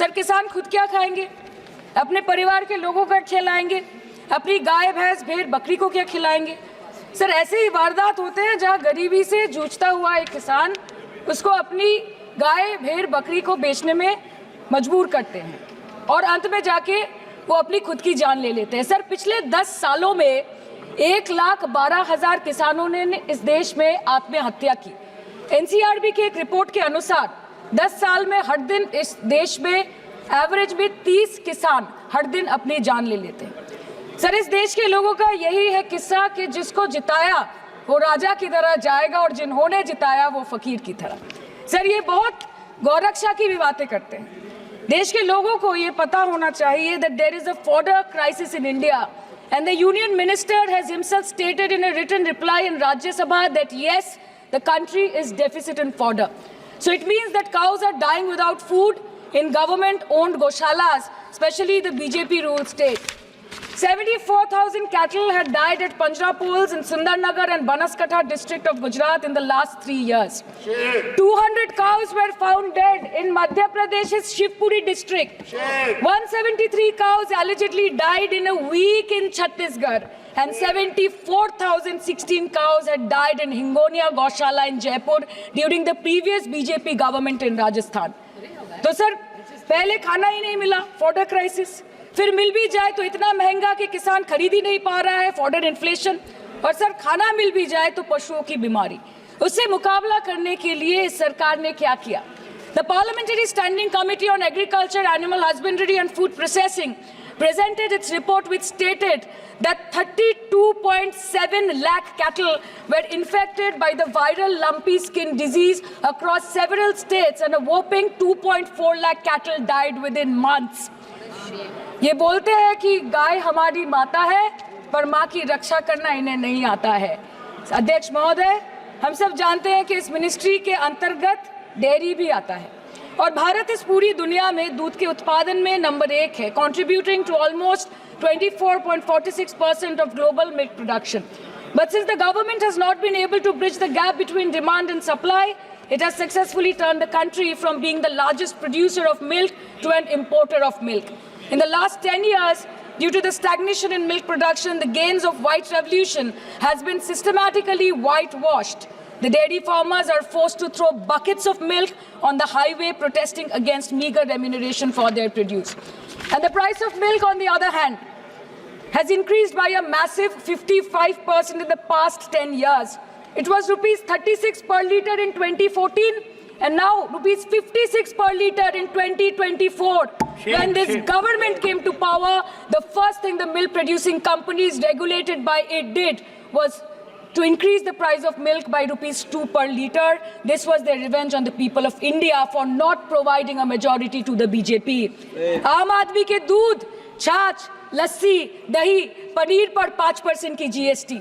Sir किसान खुद क्या खाएंगे? अपने परिवार के लोगों का खिलाएंगे? अपनी गाय भैंस भेड़ बकरी को क्या खिलाएंगे? सर ऐसे ही वारदात होते हैं जहां गरीबी से जूझता हुआ एक किसान उसको अपनी गाय भेड़ बकरी को बेचने में मजबूर करते हैं और अंत में जाके वो अपनी खुद की जान ले लेते हैं। सर पिछले 10 सालों में 1,12,000 किसानों ने इस देश में आत्महत्या की। एनसीआरबी की एक रिपोर्ट के अनुसार 10 साल में हर दिन इस देश में एवरेज में 30 किसान हर दिन अपनी जान ले लेते हैं। सर इस देश के लोगों का यही है किस्सा कि जिसको जिताया वो राजा की तरह जाएगा और जिन्होंने जिताया वो फकीर की तरह। सर ये बहुत गौरक्षा की भी बातें करते हैं। देश के लोगों को ये पता होना चाहिए that there is a fodder crisis in India and the union minister has himself stated in a written reply in Rajya Sabha that yes, the country is deficit in fodder. So it means that cows are dying without food in government-owned goshalas, especially the BJP-ruled state. 74,000 cattle had died at Panjrapols in Sundarnagar and Banaskantha district of Gujarat in the last 3 years. 200 cows were found dead in Madhya Pradesh's Shivpuri district. 173 cows allegedly died in a week in Chhattisgarh. And 74,016 cows had died in Hingonia Gaushala in Jaipur during the previous BJP government in Rajasthan. तो sir पहले खाना ही नहीं मिला, fodder crisis, फिर मिल भी जाए तो इतना महंगा कि किसान खरीद ही नहीं पा रहा है, फॉडर इन्फ्लेशन, और सर खाना मिल भी जाए तो पशुओं की बीमारी। उससे मुकाबला करने के लिए इस सरकार ने क्या किया? The Parliamentary Standing Committee on Agriculture, Animal Husbandry and Food Processing presented its report which stated that 32.7 lakh cattle were infected by the viral lumpy skin disease across several states and a whopping 2.4 lakh cattle died within months. ये बोलते हैं कि गाय हमारी माता है पर माँ की रक्षा करना इन्हें नहीं आता है। अध्यक्ष महोदय, हम सब जानते हैं कि इस मिनिस्ट्री के अंतर्गत डेयरी भी आता है और भारत इस पूरी दुनिया में दूध के उत्पादन में नंबर 1 है, contributing to almost 24.46% of global milk production. But since the government has not been able to bridge the gap between demand and supply, it has successfully turned the country from being the largest producer of milk to an importer of milk. In the last 10 years, due to the stagnation in milk production, the gains of white revolution has been systematically whitewashed. The dairy farmers are forced to throw buckets of milk on the highway protesting against meager remuneration for their produce. And the price of milk, on the other hand, has increased by a massive 55% in the past 10 years. It was rupees 36 per litre in 2014 and now rupees 56 per litre in 2024. When this government came to power, the first thing the milk producing companies regulated by it did was to increase the price of milk by rupees 2 per litre. This was their revenge on the people of India for not providing a majority to the BJP. आम आदमी के दूध, छाछ, लस्सी, दही, पनीर पर 5% की GST,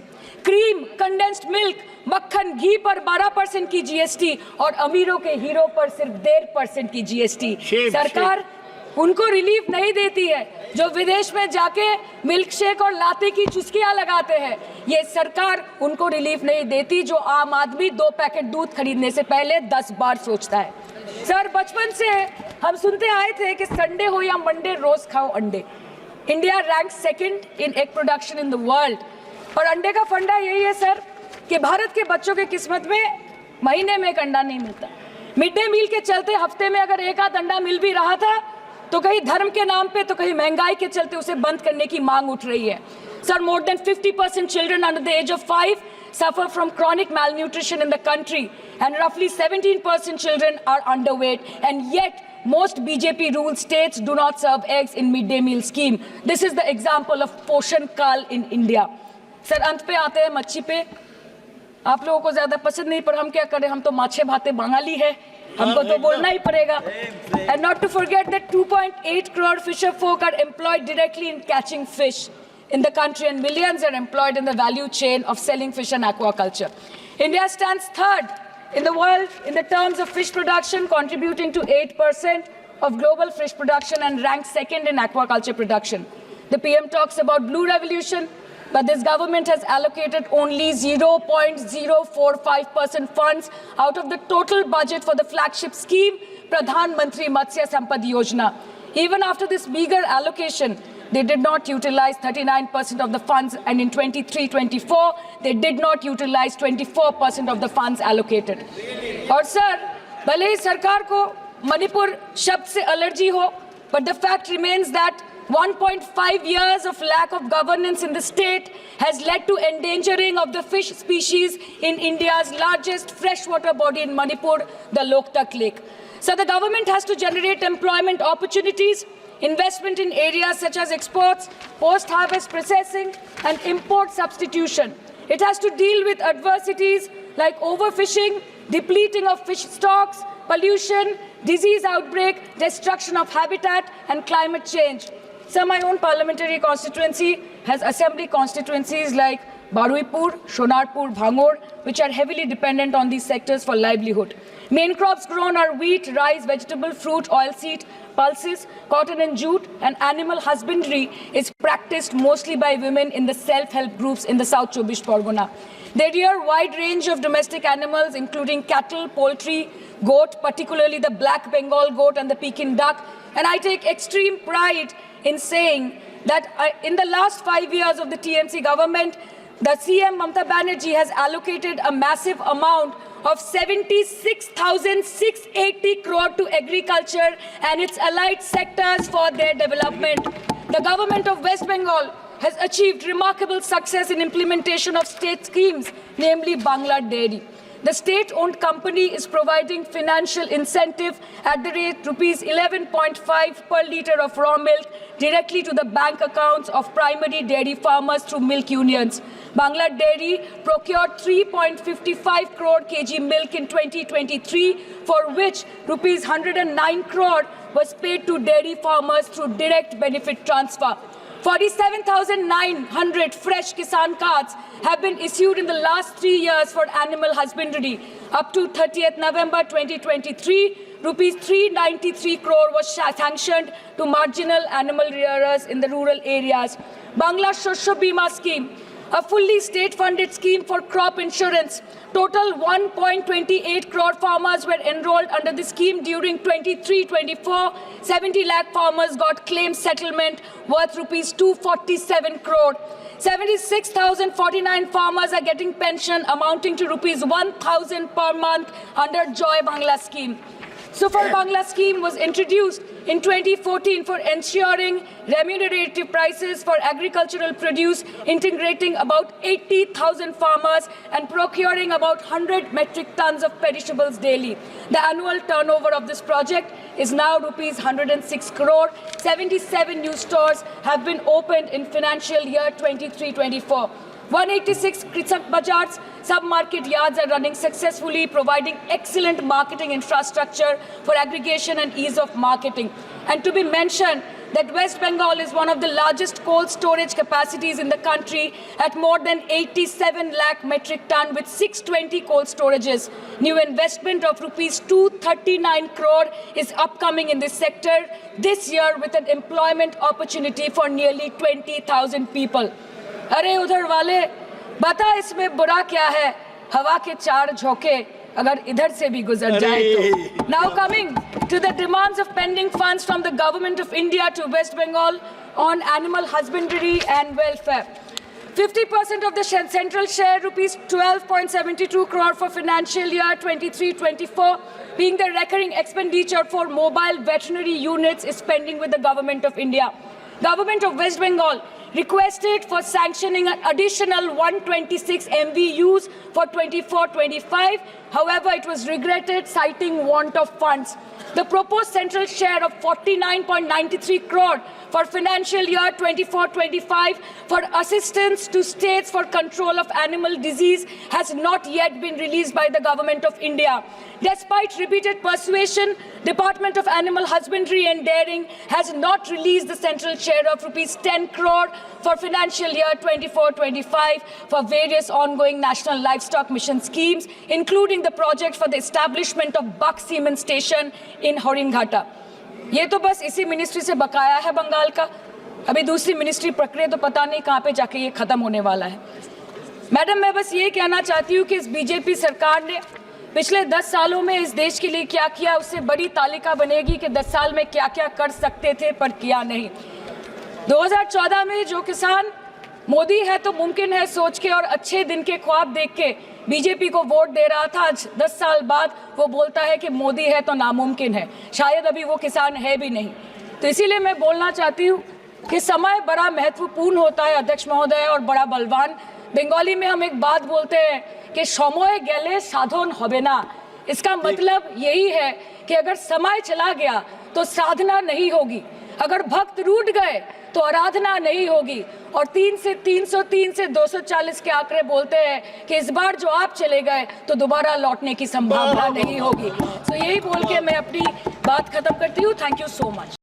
cream, condensed milk, मक्खन, घी पर 12% की जीएसटी और अमीरों के हीरो पर सिर्फ 1.5% की जीएसटी। सरकार उनको रिलीफ नहीं देती है जो विदेश में जाके मिल्क शेक और लाते की चुस्कियां लगाते हैं। ये सरकार उनको रिलीफ नहीं देती जो आम आदमी 2 पैकेट दूध खरीदने से पहले 10 बार सोचता है। सर बचपन से हम सुनते आए थे कि संडे हो या मंडे रोज खाओ अंडे। India rank 2nd in egg production in the world और अंडे का फंडा यही है सर कि भारत के बच्चों के किस्मत में महीने में एक अंडा नहीं मिलता। मिड डे मील के चलते हफ्ते में अगर एक आध अंडा मिल भी रहा था तो कहीं धर्म के नाम पे तो कहीं महंगाई के चलते उसे बंद करने की मांग उठ रही है। Sir more than 50% children under the age of 5 suffer from chronic malnutrition in the country and roughly 17% children are underweight, and yet most BJP ruled states do not serve eggs in midday meal scheme. This is the example of Poshan Kal in India. Sir अंत पे आते हैं मच्छी पे। आप लोगों को ज्यादा पसंद नहीं पर हम क्या करें, हम तो माछे भाते बंगाली है, हमको तो बोलना ही पड़ेगा। And not to forget that 2.8 crore fisher folk are employed directly in catching fish in the country and millions are employed in the value chain of selling fish and aquaculture. India stands 3rd in the world in the terms of fish production, contributing to 8% of global fish production and ranks 2nd in aquaculture production. The PM talks about blue revolution, but this government has allocated only 0.045% funds out of the total budget for the flagship scheme, Pradhan Mantri Matsya Sampad Yojana. Even after this meager allocation, they did not utilize 39% of the funds, and in 23-24, they did not utilize 24% of the funds allocated. और sir, भले ही सरकार को मणिपुर शब्द से allergy हो, but the fact remains that 1.5 years of lack of governance in the state has led to endangering of the fish species in India's largest freshwater body in Manipur, the Loktak Lake. So the government has to generate employment opportunities, investment in areas such as exports, post-harvest processing, and import substitution. It has to deal with adversities like overfishing, depleting of fish stocks, pollution, disease outbreak, destruction of habitat, and climate change. So my own parliamentary constituency has assembly constituencies like Baruipur, Shonarpur, Bhangor, which are heavily dependent on these sectors for livelihood. Main crops grown are wheat, rice, vegetable, fruit, oilseed, pulses, cotton and jute, and animal husbandry is practiced mostly by women in the self-help groups in the South Chobbish Pargona. They rear a wide range of domestic animals, including cattle, poultry, goat, particularly the black Bengal goat and the Pekin duck. And I take extreme pride in saying that in the last 5 years of the TMC government, the CM Mamata Banerjee has allocated a massive amount of 76,680 crore to agriculture and its allied sectors for their development. The government of West Bengal has achieved remarkable success in implementation of state schemes, namely Bangla Dairy. The state-owned company is providing financial incentive at the rate rupees 11.5 per litre of raw milk directly to the bank accounts of primary dairy farmers through milk unions. Bangla Dairy procured 3.55 crore kg milk in 2023, for which rupees 109 crore was paid to dairy farmers through direct benefit transfer. 47,900 fresh Kisan cards have been issued in the last 3 years for animal husbandry. Up to 30th November 2023, rupees 393 crore was sanctioned to marginal animal rearers in the rural areas. Bangla Shosho Bima scheme, a fully state-funded scheme for crop insurance. Total 1.28 crore farmers were enrolled under the scheme during 23-24. 70 lakh farmers got claim settlement worth rupees 247 crore. 76,049 farmers are getting pension amounting to rupees 1,000 per month under Joy Bangla scheme. Super Bangla scheme was introduced in 2014 for ensuring remunerative prices for agricultural produce, integrating about 80,000 farmers and procuring about 100 metric tons of perishables daily. The annual turnover of this project is now rupees 106 crore. 77 new stores have been opened in financial year 23-24. 186 Krisak Bazars sub-market yards are running successfully, providing excellent marketing infrastructure for aggregation and ease of marketing. And to be mentioned that West Bengal is one of the largest cold storage capacities in the country at more than 87 lakh metric ton with 620 cold storages. New investment of rupees 239 crore is upcoming in this sector this year with an employment opportunity for nearly 20,000 people. अरे उधर वाले बता इसमें बुरा क्या है, हवा के चार झोंके अगर इधर से भी गुजर जाए तो. Now coming to the demands of pending funds from the Government of India to West Bengal on animal husbandry and welfare. 50% of the central share, rupees 12.72 crore for financial year 23-24, being the recurring expenditure for mobile veterinary units, is pending with the Government of India. Government of West Bengal requested for sanctioning an additional 126 MVUs for 24-25. However, it was regretted, citing want of funds. The proposed central share of 49.93 crore for financial year 24-25 for assistance to states for control of animal disease has not yet been released by the Government of India. Despite repeated persuasion, Department of Animal Husbandry and Dairying has not released the central share of rupees 10 crore for financial year 24-25 for various ongoing National Livestock Mission schemes, including the project for the establishment of Buck Semen Station in Horinghatta. ये तो बस इसी ministry से बकाया है बंगाल का. अभी दूसरी मिनिस्ट्री प्रक्रिया तो पता नहीं कहाँ पे जाके ये खत्म होने वाला है. मैडम, मैं बस ये कहना चाहती हूँ कि इस बीजेपी सरकार ने पिछले 10 सालों में इस देश के लिए क्या किया, उससे बड़ी तालिका बनेगी कि 10 साल में क्या क्या कर सकते थे पर किया नहीं। 2014 में जो किसान मोदी है तो मुमकिन है सोच के और अच्छे दिन के ख्वाब देख के बीजेपी को वोट दे रहा था, आज 10 साल बाद वो बोलता है कि मोदी है तो नामुमकिन है। शायद अभी वो किसान है भी नहीं। तो इसीलिए मैं बोलना चाहती हूँ कि समय बड़ा महत्वपूर्ण होता है अध्यक्ष महोदय, और बड़ा बलवान। बंगाली में हम एक बात बोलते हैं कि समय गेले साधन होबे ना। इसका मतलब यही है कि अगर समय चला गया तो साधना नहीं होगी, अगर भक्त रूठ गए तो आराधना नहीं होगी। और 3 से 303 से 240 के आंकड़े बोलते हैं कि इस बार जो आप चले गए तो दोबारा लौटने की संभावना नहीं होगी। तो यही बोल के मैं अपनी बात खत्म करती हूँ। Thank you so much.